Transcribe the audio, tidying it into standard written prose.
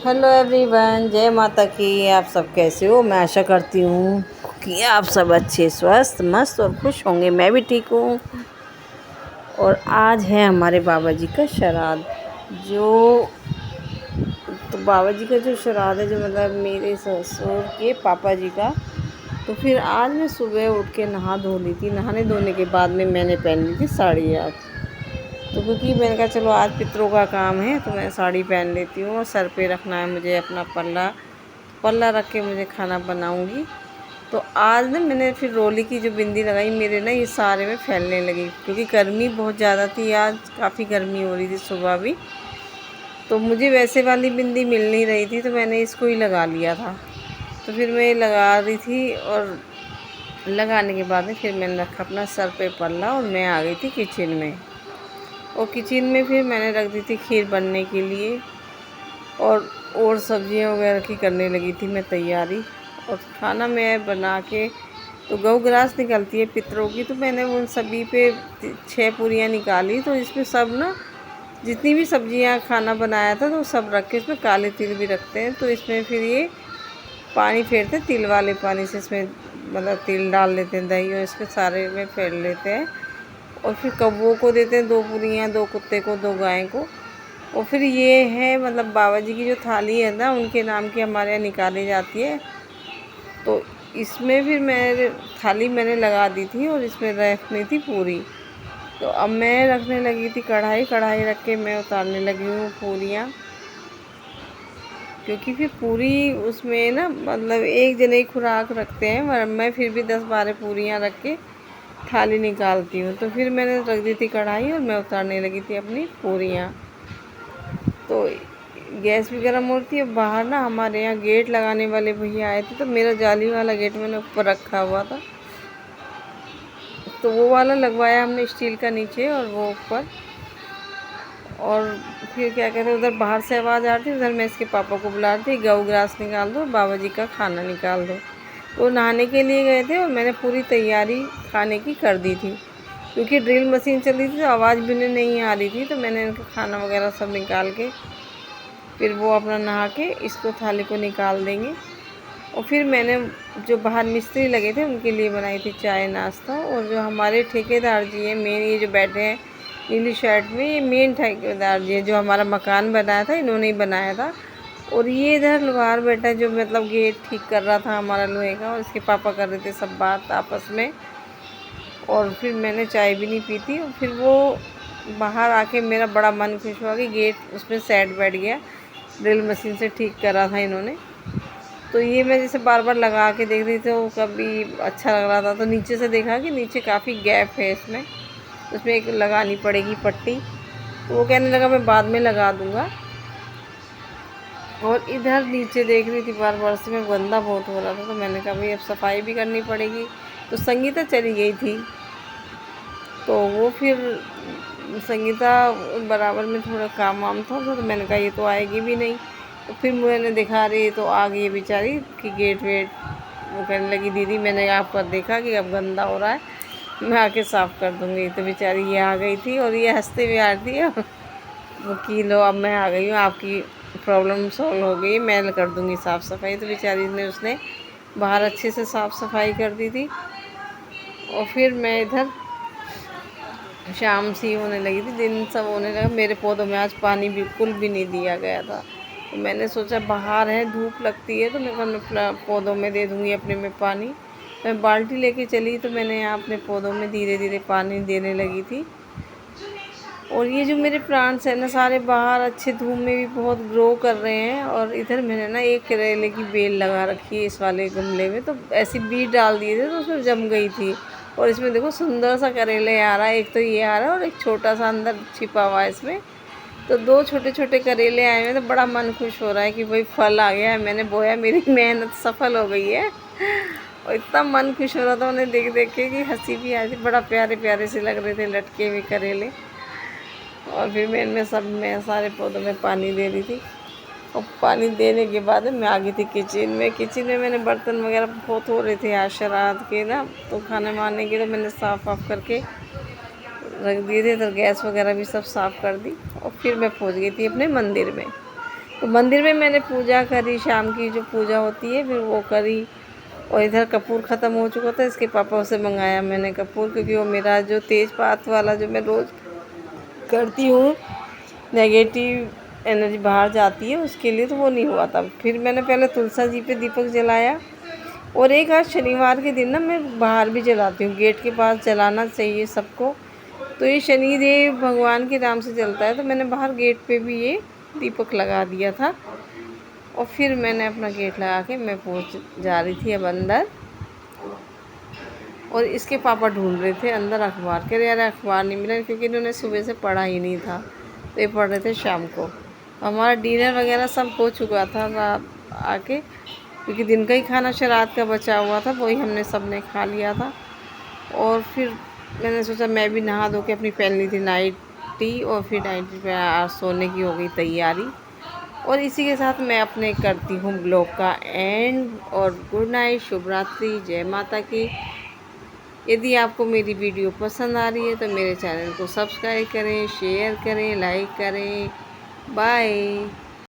Hello everyone, जय माता की। आप सब कैसे हो? मैं आशा करती हूँ कि आप सब अच्छे, स्वस्थ, मस्त और खुश होंगे। मैं भी ठीक हूँ। और आज है हमारे बाबा जी का श्राद्ध। जो तो बाबा जी का जो श्राद्ध है, जो मतलब मेरे ससुर के पापा जी का। तो फिर आज मैं सुबह उठ के नहा धो ली थी। नहाने धोने के बाद में मैंने पहन ली थी साड़ी आज। तो क्योंकि मैंने कहा चलो आज पितरों का काम है तो मैं साड़ी पहन लेती हूँ, और सर पे रखना है मुझे अपना पल्ला। पल्ला रख के मुझे खाना बनाऊँगी। तो आज ना मैंने फिर रोली की जो बिंदी लगाई, मेरे ना ये सारे में फैलने लगी, क्योंकि गर्मी बहुत ज़्यादा थी। आज काफ़ी गर्मी हो रही थी सुबह भी। तो मुझे वैसे वाली बिंदी मिल नहीं रही थी, तो मैंने इसको ही लगा लिया था। तो फिर मैं लगा रही थी, और लगाने के बाद में फिर मैंने रखा अपना सर पे पल्ला, और मैं आ गई थी किचन में। और किचन में फिर मैंने रख दी थी खीर बनने के लिए, और सब्जियां वगैरह की करने लगी थी मैं तैयारी। और खाना मैं बना के, तो गऊ ग्रास निकलती है पितरों की, तो मैंने उन सभी पे 6 पूरियाँ निकाली। तो इसमें सब ना, जितनी भी सब्जियां खाना बनाया था तो सब रख के, इसमें काले तिल भी रखते हैं। तो इसमें फिर ये पानी फेरते हैं, तिल वाले पानी से। इसमें मतलब तिल डाल लेते हैं, दही, और इसके सारे में फेर लेते हैं। और फिर कौवों को देते हैं 2 पूरियाँ, 2 कुत्ते को, 2 गाय को। और फिर ये है मतलब बाबा जी की जो थाली है ना, उनके नाम की हमारे यहाँ निकाली जाती है। तो इसमें फिर मैं थाली मैंने लगा दी थी, और इसमें रखनी थी पूरी। तो अब मैं रखने लगी थी कढ़ाई। कढ़ाई रख के मैं उतारने लगी हूँ पूरियाँ, क्योंकि फिर पूरी उसमें ना मतलब एक जने ही खुराक रखते हैं, और मैं फिर भी 10-12 पूरियाँ रख के थाली निकालती हूँ। तो फिर मैंने रख दी थी कढ़ाई, और मैं उतारने लगी थी अपनी पूरियाँ। तो गैस भी गर्म होती है। बाहर ना हमारे यहाँ गेट लगाने वाले भैया आए थे, तो मेरा जाली वाला गेट मैंने ऊपर रखा हुआ था, तो वो वाला लगवाया हमने स्टील का नीचे, और वो ऊपर। और फिर क्या कहते हैं, उधर बाहर से आवाज़ आ रही थी, उधर मैं इसके पापा को बुला रही थी, गऊ ग्रास निकाल दो, बाबा जी का खाना निकाल दो। तो नहाने के लिए गए थे, और मैंने पूरी तैयारी खाने की कर दी थी। क्योंकि ड्रिल मशीन चल रही थी, तो आवाज़ भी नहीं आ रही थी। तो मैंने इनका खाना वगैरह सब निकाल के, फिर वो अपना नहा के इसको थाली को निकाल देंगे। और फिर मैंने जो बाहर मिस्त्री लगे थे उनके लिए बनाई थी चाय नाश्ता। और जो हमारे ठेकेदार जी हैं मेन, ये जो बैठे हैं नीली शर्ट में, ये मेन ठेकेदार जी हैं। जो हमारा मकान बनाया था इन्होंने ही बनाया था। और ये इधर लोहार बैठा, जो मतलब गेट ठीक कर रहा था हमारा लोहे का, और इसके पापा कर रहे थे सब बात आपस में। और फिर मैंने चाय भी नहीं पी थी। और फिर वो बाहर आके मेरा बड़ा मन खुश हुआ कि गेट उसमें सेट बैठ गया, ड्रिल मशीन से ठीक करा था इन्होंने। तो ये मैं जैसे बार बार लगा के देख रही थी, तो कभी अच्छा लग रहा था, तो नीचे से देखा कि नीचे काफ़ी गैप है इसमें, उसमें एक लगानी पड़ेगी पट्टी। तो वो कहने लगा मैं बाद में लगा दूँगा। और इधर नीचे देख रही थी बार बार से, मैं गंदा बहुत हो रहा था, तो मैंने कहा भाई अब सफाई भी करनी पड़ेगी। तो संगीता चली गई थी, तो वो फिर संगीता बराबर में थोड़ा काम वाम था, तो मैंने कहा ये तो आएगी भी नहीं। तो फिर मैंने दिखा रही तो आ गई बेचारी कि गेट वेट। वो कहने लगी दीदी मैंने आपका देखा कि अब गंदा हो रहा है, मैं आके साफ़ कर दूँगी। तो बेचारी ये आ गई थी, और ये हंसते हुए आ रही थी, वकील हो अब मैं आ गई हूँ, आपकी प्रॉब्लम सॉल्व हो गई, मैं कर दूँगी साफ़ सफाई। तो बेचारी ने उसने बाहर अच्छे से साफ़ सफाई कर दी थी। और फिर मैं इधर शाम सी होने लगी थी, दिन सब होने लगा। मेरे पौधों में आज पानी बिल्कुल भी नहीं दिया गया था। तो मैंने सोचा बाहर है धूप लगती है, तो मैं पौधों में दे दूँगी अपने में पानी। मैं बाल्टी लेके चली, तो मैंने यहाँ अपने पौधों में धीरे धीरे पानी देने लगी थी। और ये जो मेरे प्लांट्स हैं ना, सारे बाहर अच्छे धूप में भी बहुत ग्रो कर रहे हैं। और इधर मैंने ना एक करेले की बेल लगा रखी है इस वाले गमले में, तो ऐसी बीज डाल दिए थे तो उसमें जम गई थी। और इसमें देखो सुंदर सा करेले आ रहा है, एक तो ये आ रहा है और एक छोटा सा अंदर छिपा हुआ है इसमें। तो 2 छोटे छोटे करेले आए हुए, तो बड़ा मन खुश हो रहा है कि भाई फल आ गया है, मैंने बोया, मेरी मेहनत सफल हो गई है। और इतना मन खुश हो रहा था उन्हें देख देख के कि हंसी भी आ रही थी। बड़ा प्यारे प्यारे से लग रहे थे लटके हुए करेले। और फिर मैं इनमें सब में सारे पौधों में पानी दे रही थी। और पानी देने के बाद मैं आ गई थी किचन में। किचन में मैंने बर्तन वगैरह बहुत हो रहे थे आज श्राद्ध के ना, तो खाना मारने के, तो मैंने साफ़ वाफ करके रख दिए थे। तो गैस वगैरह भी सब साफ़ कर दी। और फिर मैं पहुंच गई थी अपने मंदिर में। तो मंदिर में मैंने पूजा करी, शाम की जो पूजा होती है फिर वो करी। और इधर कपूर ख़त्म हो चुका था, इसके पापा से मंगाया मैंने कपूर, क्योंकि वो मेरा जो तेज़पात वाला जो मैं रोज़ करती हूँ, नेगेटिव एनर्जी बाहर जाती है उसके लिए, तो वो नहीं हुआ था। फिर मैंने पहले तुलसा जी पे दीपक जलाया, और एक आज शनिवार के दिन ना मैं बाहर भी जलाती हूँ, गेट के पास जलाना चाहिए सबको। तो ये शनिदेव भगवान के नाम से जलता है, तो मैंने बाहर गेट पे भी ये दीपक लगा दिया था। और फिर मैंने अपना गेट लगा के मैं पहुँच जा रही थी अब अंदर। और इसके पापा ढूंढ रहे थे अंदर अखबार, कह रहे यार अखबार नहीं मिला, क्योंकि इन्होंने सुबह से पढ़ा ही नहीं था, तो ये पढ़ रहे थे शाम को। हमारा डिनर वगैरह सब हो चुका था आके, क्योंकि दिन का ही खाना रात का बचा हुआ था, वही हमने सब ने खा लिया था। और फिर मैंने सोचा मैं भी नहा धो के अपनी पहन ली थी नाइटी, और फिर नाइटी पे आज सोने की हो गई तैयारी। और इसी के साथ मैं अपने करती हूँ ब्लॉग का एंड। और गुड नाइट, शुभ रात्रि, जय माता की। यदि आपको मेरी वीडियो पसंद आ रही है तो मेरे चैनल को सब्सक्राइब करें, शेयर करें, लाइक करें। बाय।